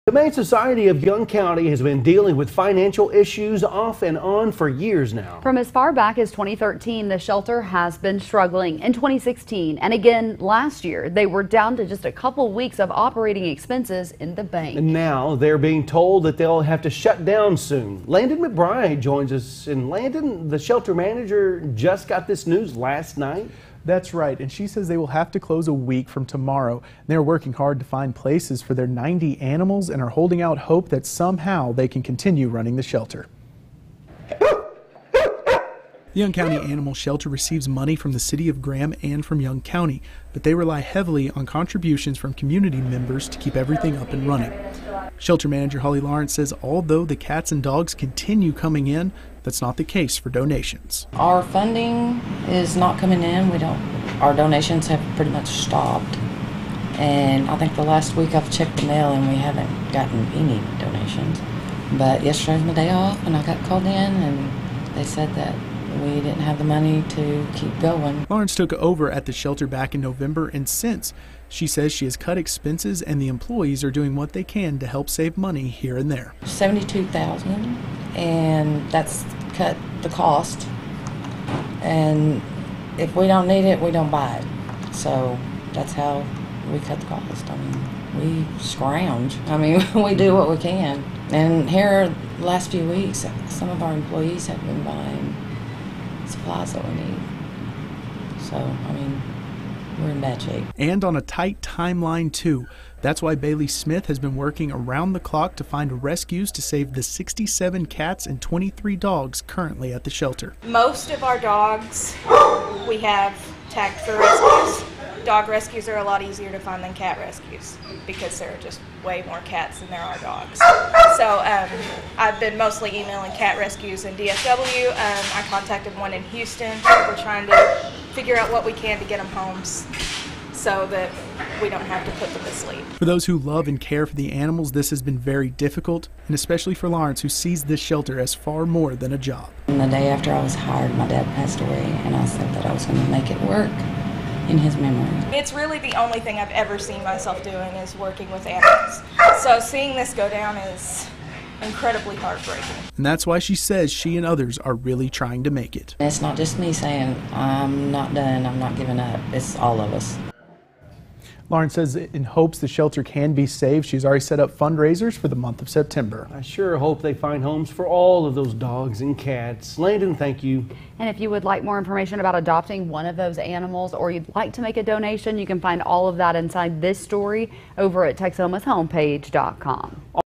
The Humane Society of Young County has been dealing with financial issues off and on for years now. From as far back as 2013, the shelter has been struggling. In 2016 and again last year, they were down to just a couple weeks of operating expenses in the bank. And now they're being told that they'll have to shut down soon. Landon McBride joins us. And Landon, the shelter manager, just got this news last night. That's right, and she says they will have to close a week from tomorrow. They're working hard to find places for their 90 animals and are holding out hope that somehow they can continue running the shelter. The Young County Animal Shelter receives money from the City of Graham and from Young County, but they rely heavily on contributions from community members to keep everything up and running. Shelter manager Holly Lawrence says although the cats and dogs continue coming in, that's not the case for donations. Our funding is not coming in. Our donations have pretty much stopped. And I think the last week I've checked the mail and we haven't gotten any donations. But yesterday's my day off and I got called in and they said that we didn't have the money to keep going. Lawrence took over at the shelter back in November, and since, she says she has cut expenses and the employees are doing what they can to help save money here and there. $72,000, and that's cut the cost. And if we don't need it, we don't buy it. So that's how we cut the cost. I mean, we scrounge. I mean, we do what we can. And here, the last few weeks, some of our employees have been buying supplies that we need. So, I mean, we're in bad shape. And on a tight timeline, too. That's why Bailey Smith has been working around the clock to find rescues to save the 67 cats and 23 dogs currently at the shelter. Most of our dogs we have tagged for rescues. Dog rescues are a lot easier to find than cat rescues because there are just way more cats than there are dogs. So I've been mostly emailing cat rescues in DFW. I contacted one in Houston. We're trying to figure out what we can to get them homes so that we don't have to put them to sleep. For those who love and care for the animals, this has been very difficult, and especially for Lawrence, who sees this shelter as far more than a job. And the day after I was hired, my dad passed away, and I said that I was going to make it work in his memory. It's really the only thing I've ever seen myself doing is working with animals. So seeing this go down is incredibly heartbreaking. And that's why she says she and others are really trying to make it. It's not just me saying, I'm not done, I'm not giving up. It's all of us. Lawrence says in hopes the shelter can be saved, she's already set up fundraisers for the month of September. I sure hope they find homes for all of those dogs and cats. Landon, thank you. And if you would like more information about adopting one of those animals or you'd like to make a donation, you can find all of that inside this story over at Texomashomepage.com.